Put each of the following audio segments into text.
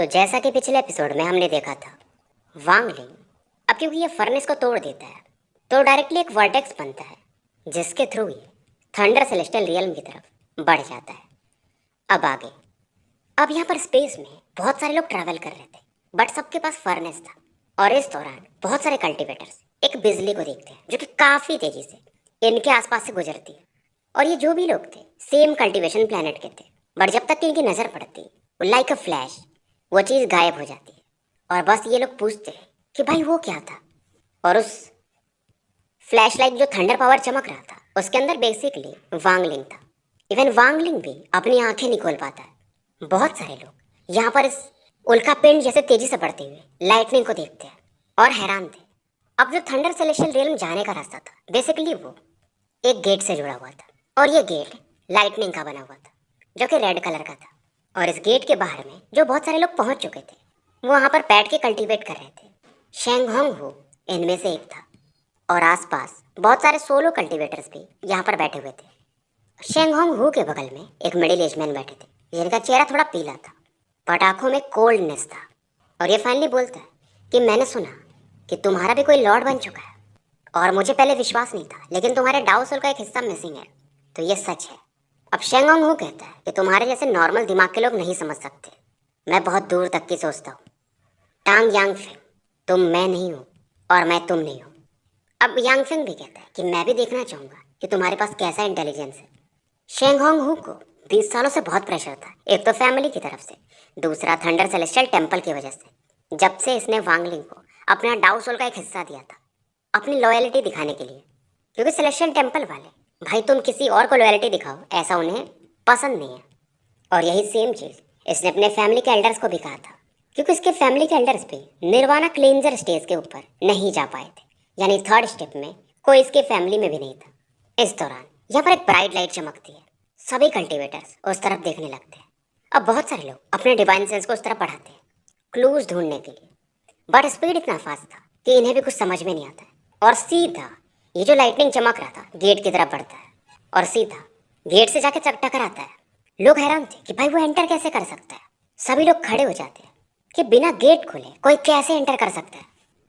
तो जैसा कि पिछले एपिसोड में हमने देखा था, वांगलिंग अब क्योंकि ये फर्नेस को तोड़ देता है तो डायरेक्टली एक वर्टेक्स बनता है जिसके थ्रू ये थंडर सेलेस्टियल रियल्म की तरफ बढ़ जाता है। अब आगे, अब यहाँ पर स्पेस में बहुत सारे लोग ट्रैवल कर रहे थे बट सबके पास फर्नेस था। और इस दौरान बहुत सारे कल्टीवेटर्स एक बिजली को देखते हैं जो कि काफ़ी तेज़ी से इनके आसपास से गुजरती है। और ये जो भी लोग थे सेम कल्टीवेशन प्लैनेट के थे, बट जब तक कि इनकी नज़र पड़ती वो लाइक अ फ्लैश वो चीज़ गायब हो जाती है। और बस ये लोग पूछते हैं कि भाई वो क्या था। और उस फ्लैश लाइट जो थंडर पावर चमक रहा था उसके अंदर बेसिकली वांगलिंग था। इवन वांगलिंग भी अपनी आंखें नहीं खोल पाता है। बहुत सारे लोग यहाँ पर इस उल्का पिंड जैसे तेजी से बढ़ते हुए लाइटनिंग को देखते हैं और हैरान थे। अब जो थंडर सेलेस्टियल रियल्म जाने का रास्ता था बेसिकली वो एक गेट से जुड़ा हुआ था। और ये गेट लाइटनिंग का बना हुआ था जो कि रेड कलर का था। और इस गेट के बाहर में जो बहुत सारे लोग पहुंच चुके थे वो वहाँ पर बैठ के कल्टीवेट कर रहे थे। शेंगहोंग हो इनमें से एक था। और आसपास बहुत सारे सोलो कल्टीवेटर्स भी यहाँ पर बैठे हुए थे। शेंगहोंग हू के बगल में एक मिडिल एज मैन बैठे थे जिनका चेहरा थोड़ा पीला था बट आंखों में कोल्डनेस था। और ये फाइनली बोलता है कि मैंने सुना कि तुम्हारा भी कोई लॉर्ड बन चुका है और मुझे पहले विश्वास नहीं था, लेकिन तुम्हारे डाउ सोल का एक हिस्सा मिसिंग है, तो ये सच है। अब शेंगहोंग हू कहता है कि तुम्हारे जैसे नॉर्मल दिमाग के लोग नहीं समझ सकते, मैं बहुत दूर तक की सोचता हूँ। टांग यांगफिंग, तुम मैं नहीं हूँ और मैं तुम नहीं हूँ। अब यांगफिंग भी कहता है कि मैं भी देखना चाहूँगा कि तुम्हारे पास कैसा इंटेलिजेंस है। शेंगहोंग हू को 20 सालों से बहुत प्रेशर था, एक तो फैमिली की तरफ से, दूसरा थंडर सेलेस्टियल टेम्पल की वजह से। जब से इसने वांगलिंग को अपना डाउ सोल का एक हिस्सा दिया था अपनी लॉयल्टी दिखाने के लिए, क्योंकि सेलेस्टियल टेम्पल वाले भाई तुम किसी और को लॉयल्टी दिखाओ ऐसा उन्हें पसंद नहीं है। और यही सेम चीज़ इसने अपने फैमिली के एल्डर्स को भी कहा था, क्योंकि इसके फैमिली के एल्डर्स भी निर्वाणा क्लेंजर स्टेज के ऊपर नहीं जा पाए थे, यानी थर्ड स्टेप में कोई इसके फैमिली में भी नहीं था। इस दौरान यहाँ पर एक ब्राइट लाइट चमकती है, सभी कल्टीवेटर्स उस तरफ देखने लगते हैं। अब बहुत सारे लोग अपने डिवाइन सेंस को उस तरफ बढ़ाते हैं क्लूज ढूंढने के लिए, बट स्पीड इतना फास्ट था कि इन्हें भी कुछ समझ में नहीं आता है। और सीधा ये जो लाइटनिंग चमक रहा था गेट की तरफ बढ़ता है और सीधा गेट से जाके टकराता है। लोग हैरान थे कि भाई वो एंटर कैसे कर सकता है। सभी लोग खड़े हो जाते हैं कि बिना गेट खोले कोई कैसे एंटर कर सकता है।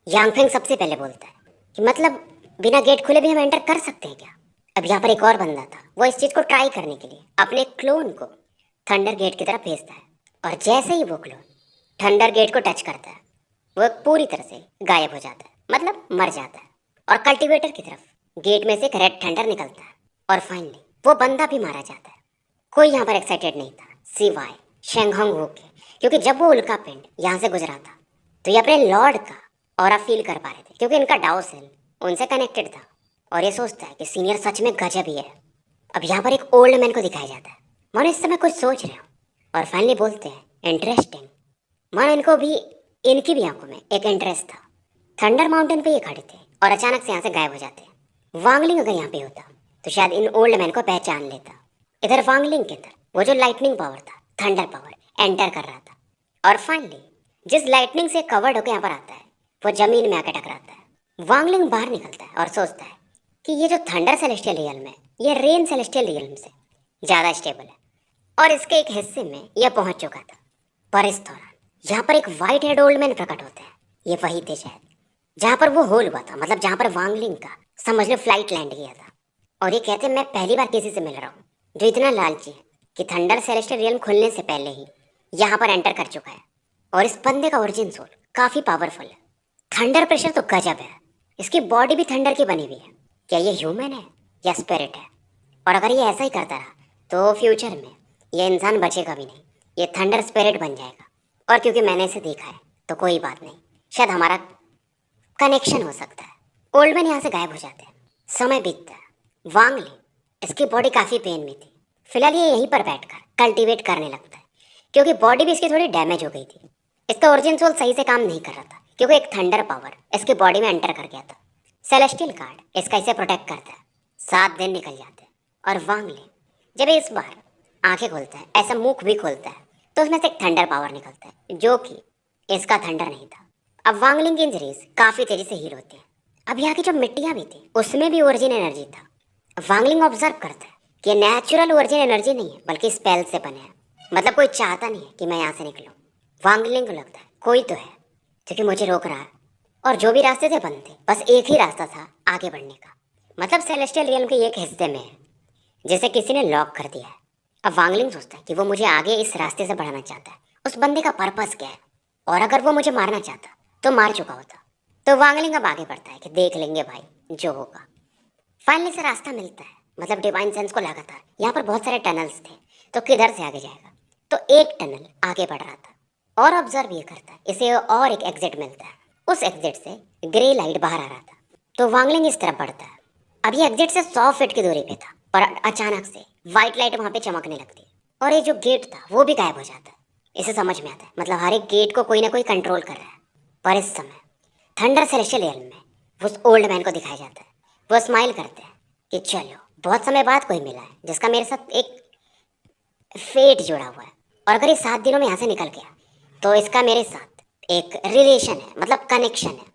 यांगफेंग सबसे पहले बोलता है कि मतलब बिना गेट खोले भी हम एंटर कर सकते हैं क्या। अब यहाँ पर एक और बंदा था, वो इस चीज़ को ट्राई करने के लिए अपने क्लोन को थंडर गेट की तरफ भेजता है। और जैसे ही वो क्लोन थंडर गेट को टच करता है वो पूरी तरह से गायब हो जाता है, मतलब मर जाता है। और कल्टीवेटर की तरफ गेट में से एक रेड थंडर निकलता है और फाइनली वो बंदा भी मारा जाता है। कोई यहाँ पर एक्साइटेड नहीं था सिवाय शेंगहोंग हू के, क्योंकि जब वो उल्का पिंड यहाँ से गुजरा था तो ये अपने लॉर्ड का ऑरा फील कर पा रहे थे, क्योंकि इनका डाउ सेल उनसे कनेक्टेड था। और ये सोचता है कि सीनियर सच में गजब ही है। अब यहाँ पर एक ओल्ड मैन को दिखाया जाता है, मानो इस समय कुछ सोच रहे हो। और फाइनली बोलते हैं इंटरेस्टिंग, मानो इनको भी इनकी भी आंखों में एक इंटरेस्ट था। थंडर माउंटेन पे ये खड़े थे और अचानक से यहाँ से गायब हो जाते हैं। वांगलिंग अगर यहाँ पे होता तो शायद इन ओल्ड मैन को पहचान लेता। इधर वांगलिंग के अंदर वो जो लाइटनिंग पावर था, थंडर पावर एंटर कर रहा था। और फाइनली जिस लाइटनिंग से कवर्ड होकर यहाँ पर आता है वो जमीन में आकर टकराता है। वांगलिंग बाहर निकलता है और सोचता है कि ये जो थंडर सेलेस्टियल रियल्म है ये रेन सेलेस्टियल रियल्म से ज़्यादा स्टेबल है और इसके एक हिस्से में यह पहुंच चुका था। पर इस दौरान यहाँ पर एक वाइट हेड ओल्ड मैन प्रकट होता है। ये वही थे शायद जहाँ पर वो होल हुआ था, मतलब जहाँ पर वांगलिंग का समझ लो फ्लाइट लैंड किया था। और ये कहते हैं मैं पहली बार किसी से मिल रहा हूँ जो इतना लालची है कि थंडर सेलेस्टियल रियल्म खुलने से पहले ही यहाँ पर एंटर कर चुका है। और इस बंदे का ओरिजिन सोल काफ़ी पावरफुल है। थंडर प्रेशर तो गजब है, इसकी बॉडी भी थंडर की बनी हुई है। क्या ये ह्यूमन है या स्पिरिट है? और अगर ये ऐसा ही करता रहा तो फ्यूचर में ये इंसान बचेगा भी नहीं, ये थंडर स्पिरिट बन जाएगा। और क्योंकि मैंने इसे देखा है तो कोई बात नहीं, शायद हमारा कनेक्शन हो सकता है। ओल्ड मैन यहाँ से गायब हो जाते हैं, समय बीतता है। वांगलिंग इसकी बॉडी काफ़ी पेन में थी। फिलहाल ये यहीं पर बैठकर कल्टीवेट करने लगता है, क्योंकि बॉडी भी इसकी थोड़ी डैमेज हो गई थी। इसका ओरिजिन सोल सही से काम नहीं कर रहा था, क्योंकि एक थंडर पावर इसकी बॉडी में एंटर कर गया था। सेलेस्टियल कार्ड इसका इसे प्रोटेक्ट करता है। 7 दिन निकल जाते हैं और वांगलिंग जब इस बार आंखें खोलता है, ऐसा मुख भी खोलता है, तो उसमें से एक थंडर पावर निकलता है जो कि इसका थंडर नहीं था। अब वांगलिंग की इंजरीज काफ़ी तेज़ी से हील होती हैं। अब यहाँ की जो मिट्टियाँ भी थी उसमें भी ओरिजिन एनर्जी था। वांगलिंग ऑब्जर्व करता है कि ये नेचुरल ओरिजिन एनर्जी नहीं है बल्कि स्पेल से बने हैं। मतलब कोई चाहता नहीं है कि मैं यहाँ से निकलूँ, वांगलिंग को लगता है कोई तो है जो कि मुझे रोक रहा है, और जो भी रास्ते थे बंद थे, बस एक ही रास्ता था आगे बढ़ने का। मतलब सेलेस्टियल रियल्म के एक हिस्से में है जिसे किसी ने लॉक कर दिया है। अब वांगलिंग सोचता है कि वो मुझे आगे इस रास्ते से बढ़ाना चाहता है। उस बंदे का पर्पस क्या है, और अगर वो मुझे मारना चाहता तो मार चुका होता। तो वांगलिंग अब आगे बढ़ता है कि देख लेंगे भाई जो होगा। फाइनली से रास्ता मिलता है, मतलब डिवाइन सेंस को लगातार यहाँ पर बहुत सारे टनल्स थे, तो किधर से आगे जाएगा। तो एक टनल आगे बढ़ रहा था और ऑब्जर्व ये करता है, इसे और एक एग्जिट मिलता है। उस एग्जिट से ग्रे लाइट बाहर आ रहा था, तो वांगलिंग इस तरफ बढ़ता है। अब ये एग्जिट से 100 फीट की दूरी पे था, पर अचानक से वाइट लाइट वहाँ पे चमकने लगती है और ये जो गेट था वो भी गायब हो जाता है। इसे समझ में आता है, मतलब हर एक गेट को कोई ना कोई कंट्रोल कर रहा है। पर इस समय थंडर सेलेस्टियल रियल्म में उस ओल्ड मैन को दिखाया जाता है। वो स्माइल करते हैं कि चलो बहुत समय बाद कोई मिला है जिसका मेरे साथ एक फेट जुड़ा हुआ है, और अगर ये 7 दिनों में यहाँ से निकल गया तो इसका मेरे साथ एक रिलेशन है, मतलब कनेक्शन है।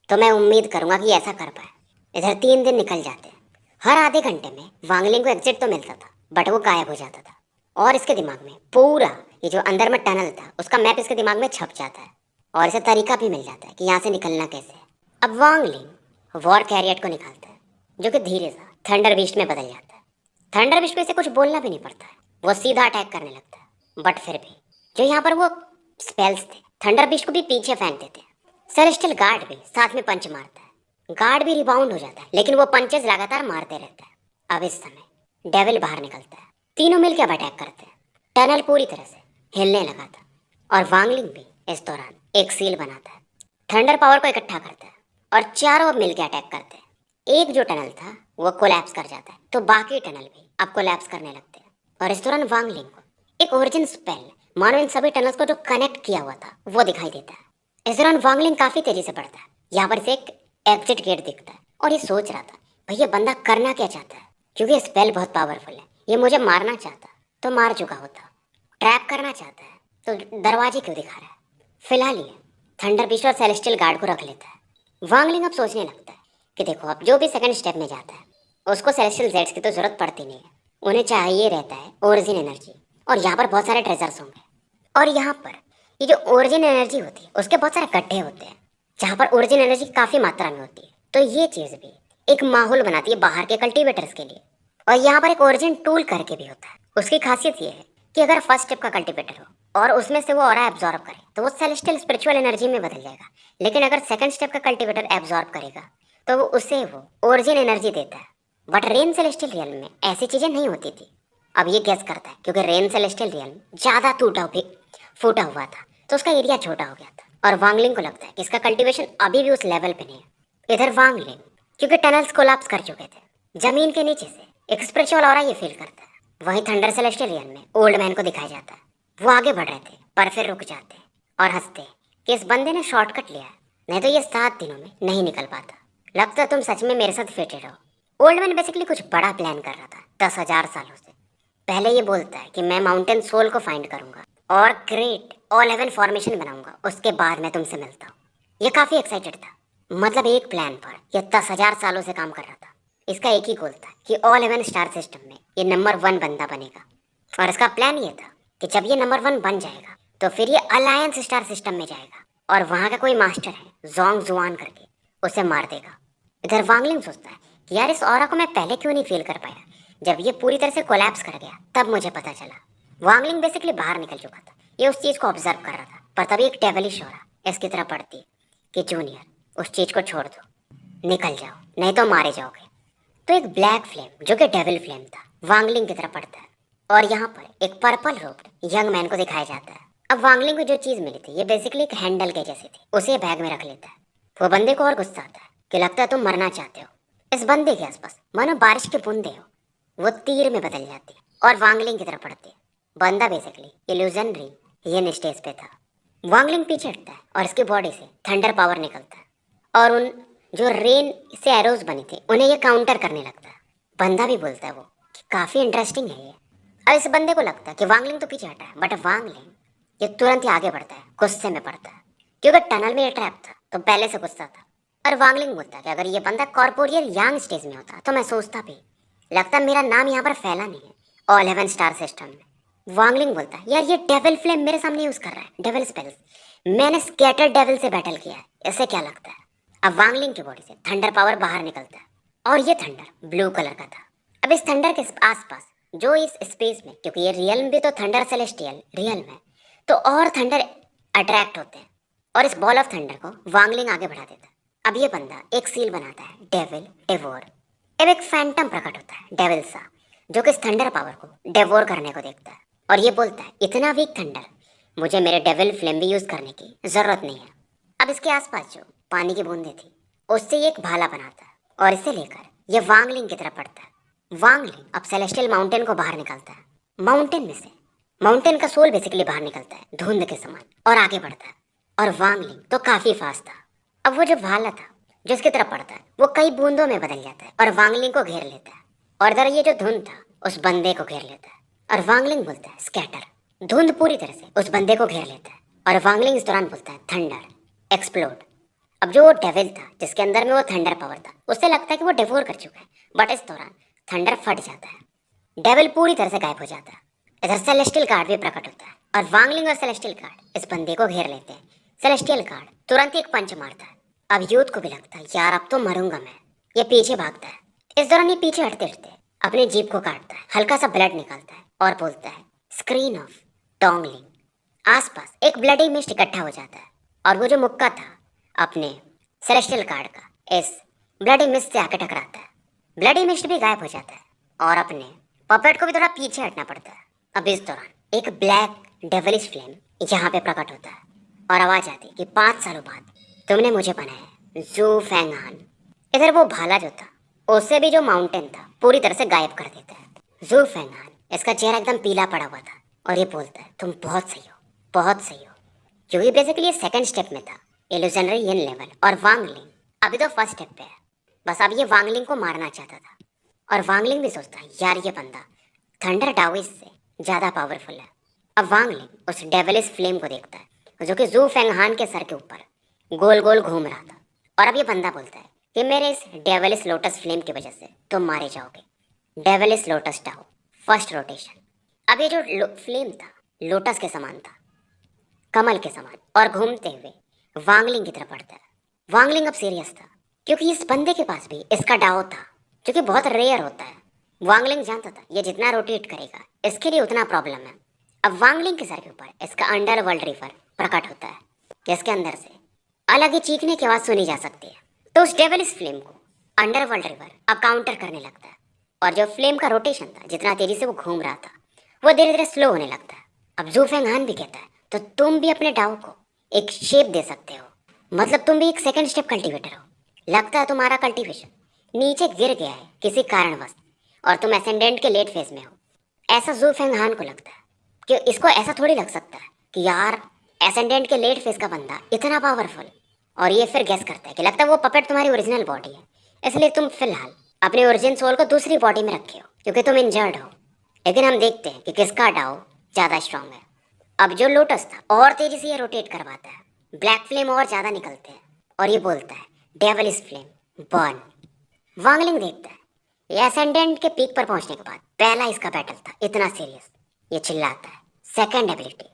तो मैं उम्मीद करूँगा कि ऐसा कर पाए। इधर 3 दिन निकल जाते हैं। हर आधे घंटे में वांगलिंग को एग्जिट तो मिलता था, बट वो गायब हो जाता था, और इसके दिमाग में पूरा ये जो अंदर में टनल था उसका मैप इसके दिमाग में छप जाता है, और इसे तरीका भी मिल जाता है कि यहाँ से निकलना कैसे है। अब वांगलिंग वॉर कैरियट को निकालता है, जो कि धीरे सा थंडर बीस्ट में बदल जाता है। थंडर बीस्ट को इसे कुछ बोलना भी नहीं पड़ता है, वो सीधा अटैक करने लगता है। बट फिर भी जो यहाँ पर वो स्पेल्स थे, थंडर बीस्ट को भी पीछे फेंक देते हैं। सेलेस्टियल गार्ड भी साथ में पंच मारता है। गार्ड भी रिबाउंड हो जाता है, लेकिन वो पंचेस लगातार मारते रहता है। अब इस समय डेविल बाहर निकलता है। तीनों मिलकर अब अटैक करते हैं। टनल पूरी तरह से हिलने लगा था, और वांगलिंग भी इस दौरान एक सील बनाता है। थंडर पावर को इकट्ठा करता है और चारों अब मिलकर अटैक करते हैं। एक जो टनल था वो कोलैप्स कर जाता है, तो बाकी टनल भी अब कोलैप्स करने लगते हैं। और इस दौरान वांगलिंग को एक ओरिजिन स्पेल मानो इन सभी टनल्स को जो कनेक्ट किया हुआ था वो दिखाई देता है। इस दौरान वांगलिंग काफी तेजी से बढ़ता है। यहाँ पर से एक एग्जिट गेट दिखता है, और ये सोच रहा था भाई ये बंदा करना क्या चाहता है, क्योंकि स्पेल बहुत पावरफुल है। ये मुझे मारना चाहता तो मार चुका होता, ट्रैप करना चाहता है तो दरवाजे क्यों दिखा रहा है। फिलहाल ये थंडर बीस्ट और सेलेस्टियल गार्ड को रख लेता है। वांगलिंग अब सोचने लगता है कि देखो अब जो भी सेकंड स्टेप में जाता है उसको सेलेस्टियल जेट्स की तो जरूरत पड़ती नहीं है, उन्हें चाहिए रहता है ओरिजिन एनर्जी, और यहाँ पर बहुत सारे ट्रेजर्स होंगे। और यहाँ पर ये जो ओरिजिन एनर्जी होती है उसके बहुत सारे गड्ढे होते हैं जहाँ पर ओरिजिन एनर्जी काफ़ी मात्रा में होती है। तो ये चीज़ भी एक माहौल बनाती है बाहर के कल्टीवेटर्स के लिए। और यहाँ पर एक ओरिजिन टूल करके भी होता है। उसकी खासियत ये है कि अगर फर्स्ट स्टेप का कल्टीवेटर हो और उसमें से वो ऑरा एब्जॉर्ब करे तो वो सेलेस्टियल स्पिरिचुअल एनर्जी में बदल जाएगा। लेकिन अगर सेकंड स्टेप का कल्टीवेटर एब्जॉर्ब करेगा तो वो उसे वो ओरिजिन एनर्जी देता है। बट रेन सेलेस्टियल रियल्म में ऐसी चीज़ें नहीं होती थी। अब ये गैस करता है क्योंकि रेन सेलेस्टियल रियल्म ज़्यादा फूटा हुआ था, तो उसका एरिया छोटा हो गया था। और वांगलिंग को लगता है कि इसका कल्टीवेशन अभी भी उस लेवल पे नहीं है। इधर वांगलिंग क्योंकि टनल्स कोलैप्स कर चुके थे, जमीन के नीचे से एक स्पिरिचुअल ऑरा ये फील करता है। वहीं थंडर सेलेस्टियल रियल्म में ओल्ड मैन को दिखाया जाता है। वो आगे बढ़ रहे थे पर फिर रुक जाते और हंसते कि इस बंदे ने शॉर्टकट लिया है, नहीं तो ये 7 दिनों में नहीं निकल पाता। लगता है तुम सच में मेरे साथ फिटेड हो। ओल्ड मैन बेसिकली कुछ बड़ा प्लान कर रहा था 10,000 सालों से। पहले ये बोलता है कि मैं माउंटेन सोल को फाइंड करूंगा और ग्रेट ऑल हेवन फॉर्मेशन बनाऊंगा, उसके बाद मैं तुमसे मिलता हूँ। ये काफ़ी एक्साइटेड था, मतलब एक प्लान पर ये 10,000 सालों से काम कर रहा था। इसका एक ही गोल था कि ऑल हेवन स्टार सिस्टम में ये नंबर 1 बंदा बनेगा। और इसका प्लान ये था कि जब ये नंबर 1 बन जाएगा तो फिर ये अलायंस स्टार सिस्टम में जाएगा और वहाँ का कोई मास्टर है जोंग जुआन करके, उसे मार देगा। इधर वांगलिंग सोचता है कि यार इस ऑरा को मैं पहले क्यों नहीं फील कर पाया, जब ये पूरी तरह से कोलैप्स कर गया तब मुझे पता चला। वांगलिंग बेसिकली बाहर निकल चुका था, ये उस चीज़ को ऑब्जर्व कर रहा था। पर तभी एक डेविलिश ऑरा इसकी तरफ बढ़ती कि जूनियर उस चीज़ को छोड़ दो, निकल जाओ नहीं तो मारे जाओगे। तो एक ब्लैक फ्लेम जो कि डेविल फ्लेम था वांगलिंग की तरफ पड़ता है, और यहाँ पर एक पर्पल रोब्ड यंग मैन को दिखाया जाता है। अब वांगलिंग को जो चीज़ मिली थी ये बेसिकली एक हैंडल के जैसी थी, उसे बैग में रख लेता है। वो बंदे को और गुस्सा आता है कि लगता है तुम मरना चाहते हो। इस बंदे के आसपास मानो बारिश के बूंदे हो, वो तीर में बदल जाती है और वांगलिंग की तरफ पड़ती है। बंदा बेसिकली इल्यूजनरी ये स्टेज पे था। वांगलिंग पीछे हटता है और इसकी बॉडी से थंडर पावर निकलता है और उन जो रेन से एरोज बनी थी उन्हें ये काउंटर करने लगता है। बंदा भी बोलता है वो कि काफ़ी इंटरेस्टिंग है ये। अब इस बंदे को लगता है कि वांगलिंग तो पीछे हटा है, बट वांगलिंग ये तुरंत ही आगे बढ़ता है, गुस्से में पड़ता है क्योंकि टनल में ये ट्रैप था तो पहले से गुस्सा था। और वांगलिंग बोलता है कि अगर ये बंदा कॉर्पोरियल यांग स्टेज में होता तो मैं सोचता भी, लगता मेरा नाम यहाँ पर फैला नहीं है ऑल हेवन स्टार सिस्टम में। वांगलिंग बोलता है यार ये डेविल फ्लेम मेरे सामने यूज कर रहा है, डेविल स्पेल्स। मैंने स्कैटर डेविल से बैटल किया है, ऐसे क्या लगता है। अब वांगलिंग की बॉडी से थंडर पावर बाहर निकलता है और ये थंडर ब्लू कलर का था। अब इस थंडर के आसपास जो इस स्पेस में, क्योंकि ये रियल भी तो थंडर सेलेस्टियल रियल में, तो और थंडर अट्रैक्ट होते हैं और इस बॉल ऑफ थंडर को वांगलिंग आगे बढ़ा देता है। अब ये बंदा एक सील बनाता है, डेविल डेवोर। अब एक फैंटम प्रकट होता है, डेविल सा, जो कि इस थंडर पावर को डेवोर करने को देखता है और ये बोलता है इतना वीक थंडर, मुझे मेरे डेविल फ्लेम भी यूज करने की जरूरत नहीं है। अब इसके आसपास जो पानी की बूंदें थी उससे ये एक भाला बनाता है और इसे लेकर ये वांगलिंग की तरफ बढ़ता है। वांगलिंग अब सेलेस्टियल माउंटेन को बाहर निकालता है, माउंटेन में से माउंटेन का सोल बेसिकली बाहर निकलता है धुंध के समान और आगे बढ़ता है। और वांगलिंग तो काफी फास्ट था। अब वो जो भाला था जो इसकी तरफ पड़ता है वो कई बूंदों में बदल जाता है और वांगलिंग को घेर लेता है। और इधर ये जो धुंध था उस बंदे को घेर लेता है और वांगलिंग बोलता है स्कैटर। धुंध पूरी तरह से उस बंदे को घेर लेता है और वांगलिंग इस दौरान बोलता है थंडर एक्सप्लोड। अब जो वो डेविल था जिसके अंदर में वो थंडर पावर था, उससे लगता है कि वो डिवोर कर चुका है, बट इस दौरान थंडर फट जाता है, डेविल पूरी तरह से गायब हो जाता है। इधर सेलेस्टियल गार्ड भी प्रकट होता है और वांगलिंग और सेलेस्टियल गार्ड इस बंदे को घेर लेते हैं। सेलेस्टियल गार्ड तुरंत एक पंच मारता है। अब यूथ को भी लगता है यार अब तो मरूंगा मैं। ये पीछे भागता है। इस दौरान ये पीछे हटते हटते अपने जीप को काटता है, हल्का सा ब्लड निकालता है और बोलता है स्क्रीन ऑफ डोंगलिंग। आसपास एक ब्लडी मिस्ट इकट्ठा हो जाता है और वो जो मुक्का था अपने सेलेस्टियल गार्ड का इस ब्लडी मिस्ट से आके टकराता है। ब्लडी मिस्ट भी गायब हो जाता है और अपने पपेट को भी थोड़ा पीछे हटना पड़ता है। अब इस दौरान एक ब्लैक डेविलिश फ्लेम यहाँ पे प्रकट होता है और आवाज आती है कि 5 सालों बाद तुमने मुझे बनाया जू फैंगहान। इधर वो भाला जो था उससे भी जो माउंटेन था पूरी तरह से गायब कर देता है। जू फैंगहान, इसका चेहरा एकदम पीला पड़ा हुआ था और ये बोलता है तुम बहुत सही हो, बहुत सही हो। क्योंकि बेसिकली ये सेकंड स्टेप में था, इल्यूजनरी इन लेवल, और वांगलिंग अभी तो फर्स्ट स्टेप पे है। बस अब ये वांगलिंग को मारना चाहता था और वांगलिंग भी सोचता है यार ये बंदा थंडर डाविस से ज़्यादा पावरफुल है। अब वांगलिंग उस डेविलिस फ्लेम को देखता है जो कि जू फेंगहान के सर के ऊपर गोल गोल घूम रहा था और अब ये बंदा बोलता है कि मेरे इस डेविलिस लोटस फ्लेम की वजह से तुम मारे जाओगे। डेविलिस लोटस टाओ फर्स्ट रोटेशन। अब ये जो फ्लेम था लोटस के समान था, कमल के समान, और घूमते हुए वांगलिंग की तरफ बढ़ता है। वांगलिंग अब सीरियस था क्योंकि इस बंदे के पास भी इसका डाओ था जो कि बहुत रेयर होता है। वांगलिंग जानता था ये जितना रोटेट करेगा इसके लिए उतना प्रॉब्लम है। अब वांगलिंग के सर के ऊपर इसका अंडरवर्ल्ड रिवर प्रकट होता है जिसके अंदर से अलग ही चीखने की आवाज़ सुनी जा सकती है। तो उस डेविलिस फ्लेम को अंडरवर्ल्ड रिवर अब काउंटर करने लगता है और जो फ्लेम का रोटेशन था जितना तेजी से वो घूम रहा था वो धीरे धीरे स्लो होने लगता है। अब जू फेंगहान भी कहता है तो तुम भी अपने डाओ को एक शेप दे सकते हो, मतलब तुम भी एक सेकंड स्टेप कल्टीवेटर हो। लगता है तुम्हारा कल्टीवेशन नीचे गिर गया है किसी कारणवश और तुम एसेंडेंट के लेट फेज में हो। ऐसा जू फेंगहान को लगता है कि इसको ऐसा थोड़ी लग सकता है कि यार एसेंडेंट के लेट फेज का बंदा इतना पावरफुल। और ये फिर गैस करता है कि लगता है वो पपेट तुम्हारी ओरिजिनल बॉडी है, इसलिए तुम फिलहाल अपने ओरिजिन सोल को दूसरी बॉडी में रखे हो क्योंकि तुम इंजर्ड हो। लेकिन हम देखते हैं कि किसका डाओ ज़्यादा स्ट्रांग है। अब जो लोटस था और तेजी से ये रोटेट करवाता है, ब्लैक फ्लेम और ज़्यादा निकलते हैं और ये बोलता है डेविलिस फ्लेम बर्न। वांगलिंग देखता है ये एसेंडेंट के पीक पर पहुंचने के बाद पहला इसका बैटल था इतना सीरियस। ये चिल्लाता है second ability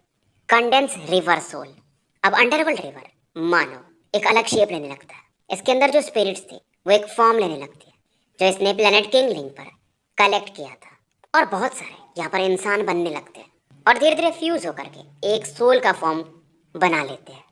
condense river soul. अब अंडरवर्ल्ड रिवर मानो एक अलग शेप लेने लगता है। इसके अंदर जो स्पिरिट्स थे वो एक फॉर्म लेने लगती है जो इसने प्लेनेट किंग लिंग पर कलेक्ट किया था और बहुत सारे यहाँ पर इंसान बनने लगते हैं और धीरे धीरे फ्यूज होकर के एक सोल का फॉर्म बना लेते हैं।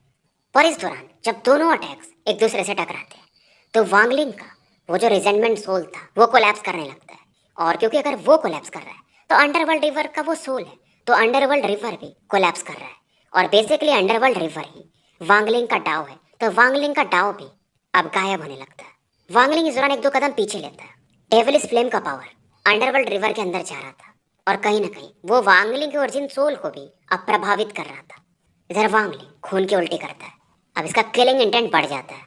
पर इस दौरान जब दोनों अटैक्स एक दूसरे से टकराते हैं तो वांगलिंग का वो जो रिजेंटमेंट सोल था वो कोलैप्स करने लगता है। और क्योंकि अगर वो कोलैप्स कर रहा है तो अंडरवर्ल्ड रिवर का वो सोल है, तो अंडरवर्ल्ड रिवर भी कोलैप्स कर रहा है और बेसिकली अंडरवर्ल्ड रिवर ही वांगलिंग का डाव है। तो वांगलिंग का डाव भी अब गायब होने लगता है। वांगलिंग इस दौरान 1-2 कदम पीछे लेता है। डेविलिस फ्लेम का पावर अंडरवर्ल्ड रिवर के अंदर जा रहा था और कहीं ना कहीं वो वांगलिंग के ओरिजिन सोल को भी अब प्रभावित कर रहा था। इधर वांगलिंग खून की उल्टी करता है। अब इसका किलिंग इंटेंट बढ़ जाता है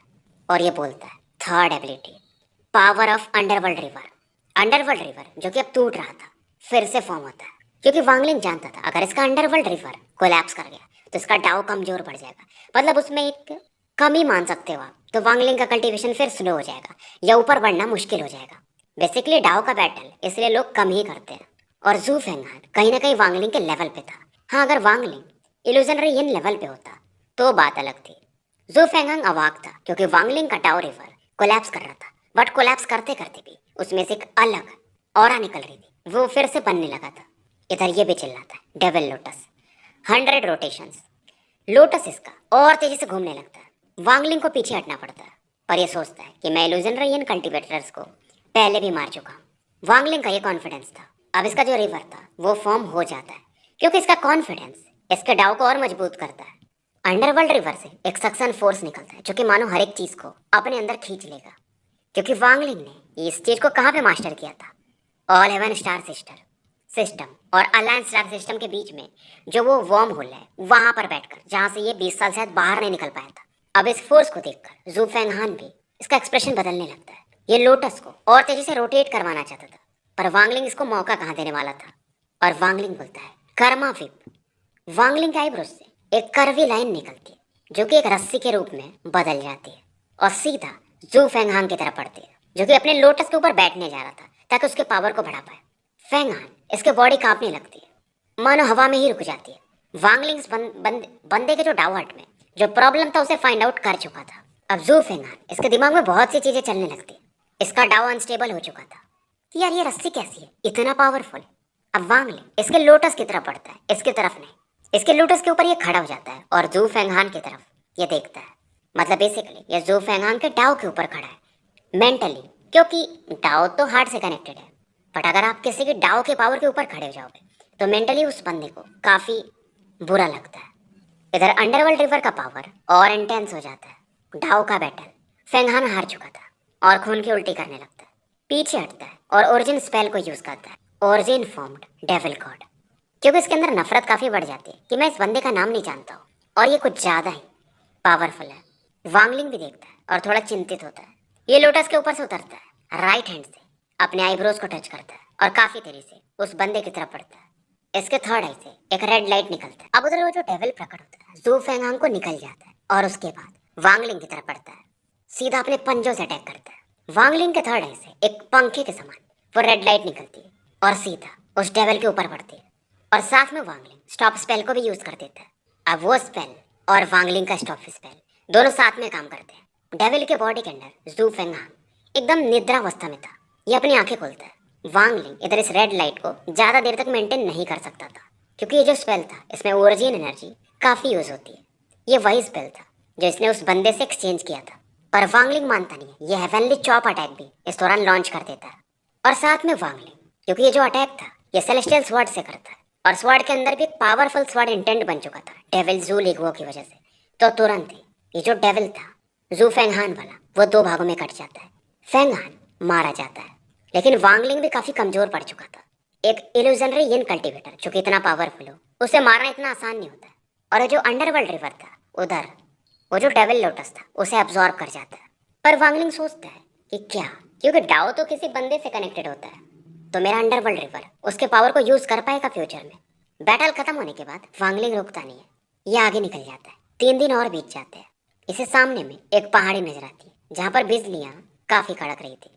और ये बोलता है third ability power of underworld river. Underworld river जो कि अब टूट रहा था फिर से फॉर्म होता है क्योंकि वांगलिंग जानता था अगर इसका अंडरवर्ल्ड रिवर कोलैप्स कर गया तो इसका डाव कमजोर पड़ जाएगा, मतलब उसमें एक कमी मान सकते हो आप। तो वांगलिंग का कल्टीवेशन फिर स्लो हो जाएगा या ऊपर बढ़ना मुश्किल हो जाएगा। बेसिकली डाव का बैटल इसलिए लोग कम ही करते हैं और जू फेंगहान कहीं ना कहीं वांगलिंग के लेवल पे था। हाँ, अगर वांगलिंग इल्यूजनरी इन लेवल पे होता तो बात अलग थी। जू फेंगहान अवाक था क्योंकि वांगलिंग का टाओ रिवर कोलैप्स कर रहा था, बट कोलैप्स करते करते भी उसमें से एक अलग ऑरा निकल रही थी, वो फिर से बनने लगा था। इधर ये भी चिल्लाता है, डेविल लोटस 100 रोटेशंस। लोटस इसका और तेजी से घूमने लगता है। वांगलिंग को पीछे हटना पड़ता है, पर यह सोचता है कि मैं इल्यूजनरी इन कल्टिवेटर्स को पहले भी मार चुका हूँ। वांगलिंग का ये कॉन्फिडेंस था। अब इसका जो रिवर था वो फॉर्म हो जाता है क्योंकि इसका कॉन्फिडेंस इसके डाव को और मजबूत करता है। अंडरवर्ल्ड रिवर से एक सक्शन फोर्स निकलता है जो कि मानो हर एक चीज को अपने अंदर खींच लेगा। क्योंकि वांगलिंग ने इस चीज को कहाँ पे मास्टर किया था? ऑल हेवन स्टार सिस्टम और अलायंस स्टार सिस्टम के बीच में जो वो वर्म होल है, वहां पर बैठकर, जहां से ये 20 साल शायद बाहर नहीं निकल पाया था। अब इस फोर्स को देखकर जू फेंगहान भी इसका एक्सप्रेशन बदलने लगता है। ये लोटस को और तेजी से रोटेट करवाना चाहता था, पर वांगलिंग इसको मौका कहाँ देने वाला था। और वांगलिंग बोलता है, कर्मा विप। वांगलिंग के आईब्रोज से एक कर्वी लाइन निकलती है जो कि एक रस्सी के रूप में बदल जाती है और सीधा जू फेंगहान की तरफ पड़ती है, जो कि अपने लोटस के ऊपर बैठने जा रहा था ताकि उसके पावर को बढ़ा पाए। फेंगहान इसके बॉडी कांपने लगती है, मानो हवा में ही रुक जाती है। वांगलिंग बंदे के जो डाउट में जो प्रॉब्लम था उसे फाइंड आउट कर चुका था। अब जू फेंगहान इसके दिमाग में बहुत सी चीजें चलने लगती है। इसका डाउ अनस्टेबल हो चुका था कि यार ये रस्सी कैसी है, इतना पावरफुल। अब वांगलिंग इसके लोटस की तरफ पड़ता है, इसकी तरफ नहीं। इसके लोटस के ऊपर ये खड़ा हो जाता है और जू फेंगहान की तरफ ये देखता है। मतलब बेसिकली ये जू फेंगहान के डाउ के ऊपर खड़ा है मेंटली, क्योंकि डाउ तो हार्ट से कनेक्टेड है। बट अगर आप किसी के डाउ के पावर के ऊपर खड़े हो जाओगे तो मेंटली उस बंदे को काफी बुरा लगता है। इधर अंडरवर्ल्ड रिवर का पावर और इंटेंस हो जाता है। डाउ का बैटल फेंगहान हार चुका था और खून की उल्टी करने लगता है, पीछे हटता है और ओरिजिन स्पेल को यूज करता है, ओरिजिन फॉर्म्ड डेविल गॉड। क्योंकि इसके अंदर नफरत काफी बढ़ जाती है कि मैं इस बंदे का नाम नहीं जानता हूँ और ये कुछ ज्यादा ही पावरफुल है। वांगलिंग भी देखता है और थोड़ा चिंतित होता है। ये लोटस के ऊपर से उतरता है, राइट हैंड से अपने आईब्रोज को टच करता है और काफी तेजी से उस बंदे की तरफ बढ़ता है। इसके थर्ड आई से एक रेड लाइट निकलता है। अब उधर वो जो डेविल प्रकट होता है जू फेंगहान को निकल जाता है और उसके बाद वांगलिंग की तरफ बढ़ता है, सीधा अपने पंजों से अटैक करता है। वांगलिंग के थर्ड आई से एक पंखे के समान वो रेड लाइट निकलती है और सीधा उस डेविल के ऊपर पड़ती है और साथ में वांगलिंग स्टॉप स्पेल को भी यूज कर देता है। अब वो स्पेल और वांगलिंग का स्टॉप स्पेल दोनों साथ में काम करते हैं। डेविल के बॉडी के अंदर जू फेंगहान एकदम निद्रावस्था में था। ये अपनी आंखें खोलता है। वांगलिंग इधर इस रेड लाइट को ज्यादा देर तक मेंटेन नहीं कर सकता था क्योंकि ये जो स्पेल था इसमें ओरिजिन एनर्जी काफी यूज होती है। ये वही स्पेल था जो इसने उस बंदे से एक्सचेंज किया था। पर वांगलिंग मानता नहीं है। ये हेवनली चॉप अटैक भी इस दौरान लॉन्च कर देता है और साथ में वांगलिंग, क्योंकि ये जो अटैक था ये सेलेस्टियल स्वॉर्ड से करता है और स्वॉर्ड के अंदर भी एक पावरफुल स्वॉर्ड इंटेंट बन चुका था डेविल जू लिगुओ की वजह से। तो तुरंत ही ये जो डेविल था जू फेंगहान वाला वो दो भागों में कट जाता है। फेंगहान मारा जाता है, लेकिन वांगलिंग भी काफी कमजोर पड़ चुका था। एक इल्यूजनरी यिन कल्टिवेटर जो कि इतना पावरफुल हो, उसे मारना इतना आसान नहीं होता है। और जो अंडरवर्ल्ड रिवर था उधर वो जो डेविल लोटस था उसे अब्सॉर्ब कर जाता है। पर वांगलिंग सोचता है कि क्या, क्योंकि डाओ तो किसी बंदे से कनेक्टेड होता है, तो मेरा अंडरवर्ल्ड रिवर उसके पावर को यूज कर पाएगा फ्यूचर में। बैटल खत्म होने के बाद वांगलिंग रुकता नहीं है, ये आगे निकल जाता है। 3 दिन और बीत जाते हैं। इसे सामने में एक पहाड़ी नजर आती है जहाँ पर बिजलियाँ काफी कड़क रही थी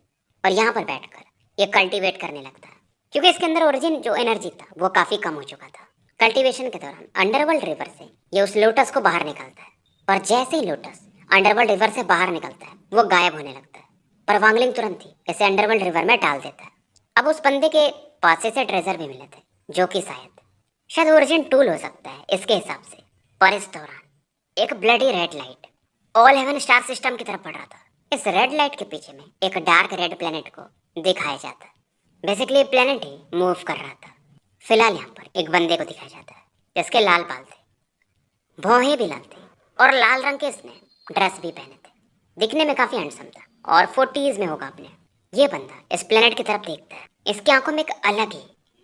और यहाँ पर बैठकर ये कल्टीवेट करने लगता है क्योंकि इसके अंदर ओरिजिन जो एनर्जी था वो काफी कम हो चुका था। कल्टीवेशन के दौरान अंडरवर्ल्ड रिवर से ये उस लोटस को बाहर निकालता है और जैसे ही लोटस अंडरवर्ल्ड रिवर से बाहर निकलता है वो गायब होने लगता है। पर वांगलिंग तुरंत ही इसे अंडरवर्ल्ड रिवर में डाल देता है। अब उस बंदे के पास से ट्रेजर भी मिले थे जो कि शायद ओरिजिन टूल हो सकता है इसके हिसाब से। पर इस दौरान एक bloody red light all heaven star system की तरफ बढ़ रहा था। इस रेड लाइट के पीछे में एक डार्क रेड प्लेनेट को दिखाया जाता है। बेसिकली प्लेनेट ही मूव कर रहा था। फिलहाल यहाँ पर एक बंदे को दिखाया जाता है जिसके लाल बाल थे, भौहें भी लाल थी और लाल रंग के इसने ड्रेस भी पहने थे। दिखने में काफी हैंडसम था और 40s में होगा अपने। ये बंदा इस प्लेनेट की तरफ देखता है। इसकी आंखों में एक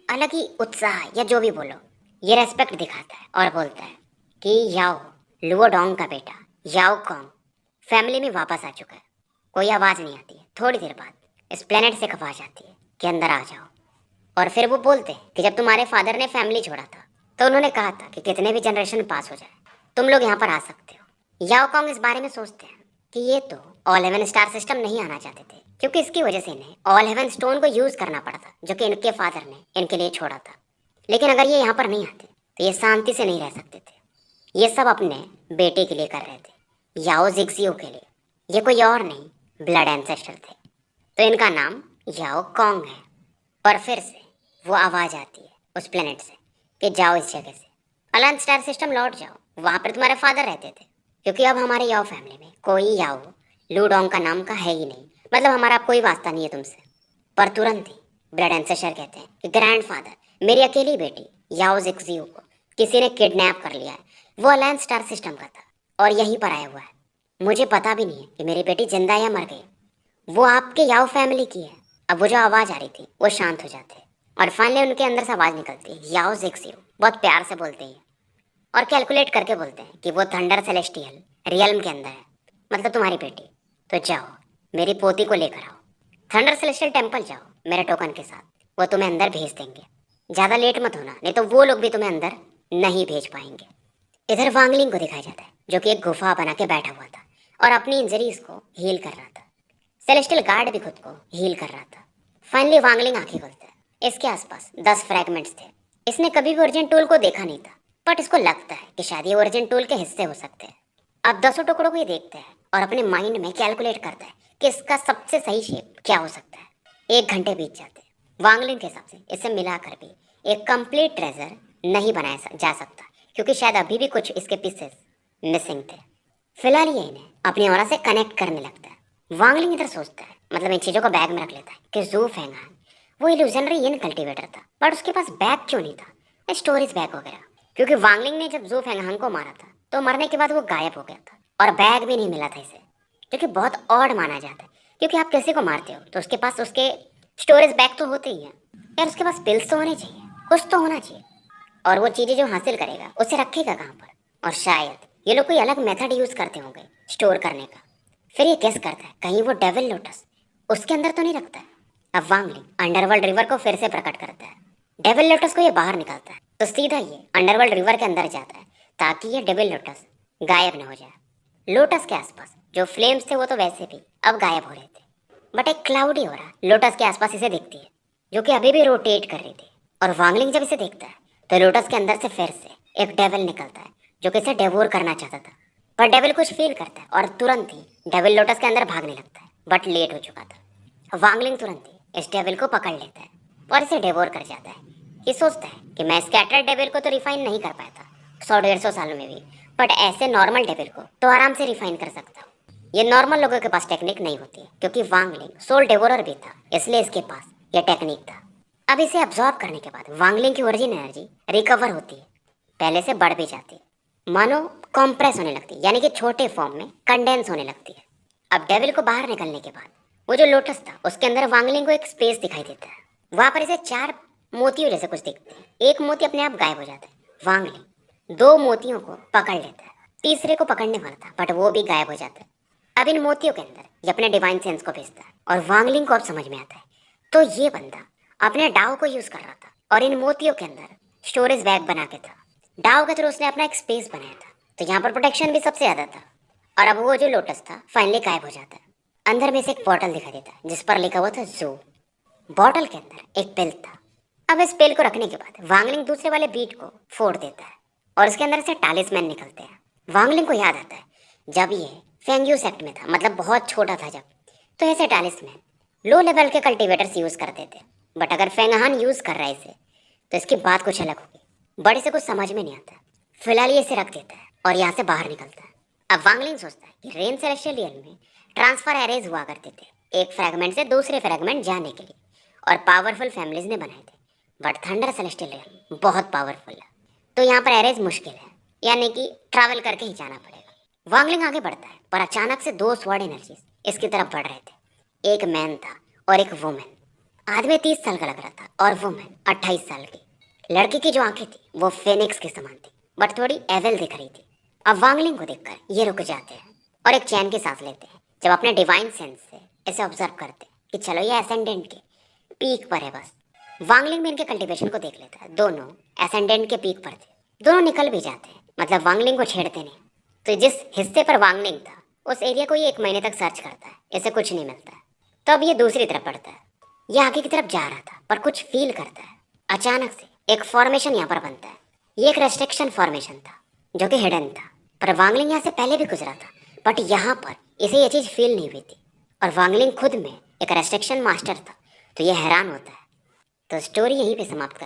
अलग ही उत्साह या जो भी बोलो, ये रेस्पेक्ट दिखाता है और बोलता है कि याओ लुओडोंग का बेटा याओ कॉन्ग फैमिली में वापस आ चुका है। कोई आवाज़ नहीं आती है। थोड़ी देर बाद इस प्लेनेट से एक आवाज़ आती है कि अंदर आ जाओ। और फिर वो बोलते हैं कि जब तुम्हारे फादर ने फैमिली छोड़ा था तो उन्होंने कहा था कि कितने भी जनरेशन पास हो जाए तुम लोग यहाँ पर आ सकते हो। याओ कॉन्ग इस बारे में सोचते हैं कि ये तो ऑल हेवन स्टार सिस्टम नहीं आना चाहते थे, क्योंकि इसकी वजह से इन्हें ऑल हेवन स्टोन को यूज करना पड़ा था, जो कि इनके फादर ने इनके लिए छोड़ा था। लेकिन अगर ये यहाँ पर नहीं आते तो ये शांति से नहीं रह सकते थे। ये सब अपने बेटे के लिए कर रहे थे, याओ जिक्सियो के लिए। ये कोई और नहीं, ब्लड एंसेस्टर थे। तो इनका नाम याओ कॉन्ग है। और फिर से वो आवाज़ आती है उस प्लेनेट से कि जाओ इस जगह से, अलायंस स्टार सिस्टम लौट जाओ, वहाँ पर तुम्हारे फादर रहते थे। क्योंकि अब हमारे याओ फैमिली में कोई याओ लूडोंग का नाम का है ही नहीं, मतलब हमारा अब कोई वास्ता नहीं है तुमसे। पर तुरंत ही ब्लड एंसेस्टर कहते हैं कि ग्रैंडफादर, मेरी अकेली बेटी याओ जिक्सियो को किसी ने किडनैप कर लिया है। वो अलायंस स्टार सिस्टम का था और यहीं पर आया हुआ है। मुझे पता भी नहीं है कि मेरी बेटी जिंदा या मर गई। वो आपके याओ फैमिली की है। अब वो जो आवाज़ आ रही थी वो शांत हो जाते हैं और फाइनली उनके अंदर से आवाज़ निकलती है, याओ जिक्सियो। बहुत प्यार से बोलते हैं और कैलकुलेट करके बोलते हैं कि वो थंडर सेलेस्टियल रियल्म के अंदर है, मतलब तुम्हारी बेटी। तो जाओ मेरी पोती को लेकर आओ, थंडर सेलेस्टियल टेम्पल जाओ मेरे टोकन के साथ, वो तुम्हें अंदर भेज देंगे। ज़्यादा लेट मत होना, नहीं तो वो लोग भी तुम्हें अंदर नहीं भेज पाएंगे। इधर वांगलिंग को दिखाया जाता है जो कि एक गुफा बना के बैठा हुआ था और अपनी इंजरीज को हील कर रहा था। सेलेस्टियल गार्ड भी खुद को हील कर रहा था। फाइनली वांगलिंग आंखें खोलता है। इसके आसपास 10 फ्रैगमेंट्स थे। इसने कभी भी ओरिजिन टूल को देखा नहीं था, बट इसको लगता है कि शायद ये ओरिजिन टूल के हिस्से हो सकते हैं। अब 10 टुकड़ों को ये देखता है और अपने माइंड में कैलकुलेट करता है कि इसका सबसे सही शेप क्या हो सकता है। 1 घंटे बीत जाते हैं। वांगलिंग के हिसाब से इसे मिलाकर भी एक कंप्लीट ट्रेजर नहीं बनाया जा सकता, क्योंकि शायद अभी भी कुछ इसके पीसेस मिसिंग थे। फिलहाल ये इन्हें अपनी ऑरा से कनेक्ट करने लगता है। वांगलिंग इधर सोचता है, मतलब इन चीज़ों को बैग में रख लेता है कि जू फेंगहान वो इल्यूजनरी यिन कल्टीवेटर था, बट उसके पास बैग क्यों नहीं था, स्टोरेज बैग वगैरह। क्योंकि वांगलिंग ने जब जू फेंगहान को मारा था तो मरने के बाद वो गायब हो गया था और बैग भी नहीं मिला था इसे, जो कि बहुत ऑड माना जाता है। क्योंकि आप किसी को मारते हो तो उसके पास उसके स्टोरेज बैग तो होते ही हैं यार, उसके पास पिल्स तो होने चाहिए, कुछ तो होना चाहिए। और वो चीज़ें जो हासिल करेगा उसे रखेगा कहाँ पर। और शायद ये लोग कोई अलग मेथड यूज़ करते होंगे स्टोर करने का। फिर ये गेस करता है कहीं वो डेविल लोटस उसके अंदर तो नहीं रखता है। अब वांगलिंग अंडरवर्ल्ड रिवर को फिर से प्रकट करता है। डेविल लोटस को ये बाहर निकालता है तो सीधा ये अंडरवर्ल्ड रिवर के अंदर जाता है ताकि ये डेविल लोटस गायब न हो जाए। लोटस के आसपास जो फ्लेम्स थे वो तो वैसे भी अब गायब हो रहे थे, बट एक क्लाउडी हो रहा लोटस के आसपास इसे दिखती है, जो कि अभी भी रोटेट कर रही थी। और वांगलिंग जब इसे देखता है तो लोटस के अंदर से फिर से एक डेविल निकलता है जो कि इसे डेवोर करना चाहता था। पर डेविल कुछ फील करता है और तुरंत ही डेविल लोटस के अंदर भागने लगता है, बट लेट हो चुका था। वांगलिंग तुरंत ही इस डेविल को पकड़ लेता है और इसे डेवोर कर जाता है। ये सोचता है कि मैं स्कैटर्ड डेविल को तो रिफाइन नहीं कर पाया था 100-150 सालों में भी, बट ऐसे नॉर्मल डेविल को तो आराम से रिफाइन कर सकता हूँ। ये नॉर्मल लोगों के पास टेक्निक नहीं होती है, क्योंकि वांगलिंग सोल डेवोरर भी था, इसलिए इसके पास यह टेक्निक था। अब इसे अब्जॉर्ब करने के बाद वांगलिंग की ओरिजिन एनर्जी रिकवर होती है, पहले से बढ़ भी जाती है, मानो कॉम्प्रेस होने लगती है, यानी कि छोटे फॉर्म में कंडेंस होने लगती है। अब डेविल को बाहर निकलने के बाद वो जो लोटस था उसके अंदर वांगलिंग को एक स्पेस दिखाई देता है। वहां पर इसे 4 मोतियों जैसे कुछ दिखते हैं। एक मोती अपने आप गायब हो जाता है। वांगलिंग 2 मोतियों को पकड़ लेता है, तीसरे को पकड़ने वाला था बट वो भी गायब हो जाता है। अब इन मोतियों के अंदर ये अपने डिवाइन सेंस को भेजता है और वांगलिंग को अब समझ में आता है तो ये बंदा अपने डाव को यूज कर रहा था और इन मोतियों के अंदर स्टोरेज बैग बना के था। डाव के थ्रू उसने अपना एक स्पेस बनाया था, तो यहाँ पर प्रोटेक्शन भी सबसे ज्यादा था। और अब वो जो लोटस था फाइनली गायब हो जाता है। अंदर में से एक बॉटल दिखाई देता है जिस पर लिखा हुआ था जू। बॉटल के अंदर एक पिल था। अब इस पिल को रखने के बाद वांगलिंग दूसरे वाले बीट को फोड़ देता है और उसके अंदर से टालिस्मैन निकलते हैं। वांगलिंग को याद आता है जब ये फेंग्यू सेक्ट में था, मतलब बहुत छोटा था जब, तो ऐसे टालिस्मैन लो लेवल के कल्टीवेटर्स यूज करते थे, बट अगर फेंगहान यूज कर रहा है इसे तो इसकी बात कुछ अलग होगी। बड़े से कुछ समझ में नहीं आता। फिलहाल ये इसे रख देता है और यहाँ से बाहर निकलता है। अब वांगलिंग सोचता है कि रेन सेलेस्टियल रियल में ट्रांसफर एरेज हुआ करते थे, एक फ्रैगमेंट से दूसरे फ्रैगमेंट जाने के लिए, और पावरफुल फैमिलीज ने बनाए थे। बट थंडर सेलेस्टियल रियल बहुत पावरफुल है, तो यहाँ पर एरेज मुश्किल है, यानी कि ट्रैवल करके ही जाना पड़ेगा। वांगलिंग आगे बढ़ता है पर अचानक से 2 स्वॉर्ड एनर्जीज इसकी तरफ बढ़ रहे थे। एक मैन था और एक वुमेन। आदमी 30 साल का लग रहा था और वुमेन 28 साल की। लड़की की जो आंखें थी वो फेनिक्स के समान थी, बट थोड़ी एविल दिख रही थी। अब वांगलिंग को देखकर ये रुक जाते हैं और एक चैन की सांस लेते हैं जब अपने डिवाइन सेंस से इसे ऑब्जर्व करते हैं कि चलो ये एसेंडेंट के पीक पर है। बस वांगलिंग में इनके कल्टीवेशन को देख लेता है। दोनों एसेंडेंट के पीक पर थे। दोनों निकल भी जाते हैं, मतलब वांगलिंग को छेड़ते नहीं। तो जिस हिस्से पर वांगलिंग था उस एरिया को ये 1 महीने तक सर्च करता है, इसे कुछ नहीं मिलता है। तो अब ये दूसरी तरफ बढ़ता है। ये आगे की तरफ जा रहा था पर कुछ फील करता है। अचानक से एक फॉर्मेशन यहाँ पर बनता है। ये एक रेस्ट्रिक्शन फॉर्मेशन था जो कि हिडन था, पर वांगलिंग यहाँ से पहले भी गुजरा था, बट यहाँ पर इसे ये चीज़ फील नहीं हुई थी। और वांगलिंग खुद में एक रेस्ट्रिक्शन मास्टर था, तो ये हैरान होता है। तो स्टोरी यहीं पे समाप्त कर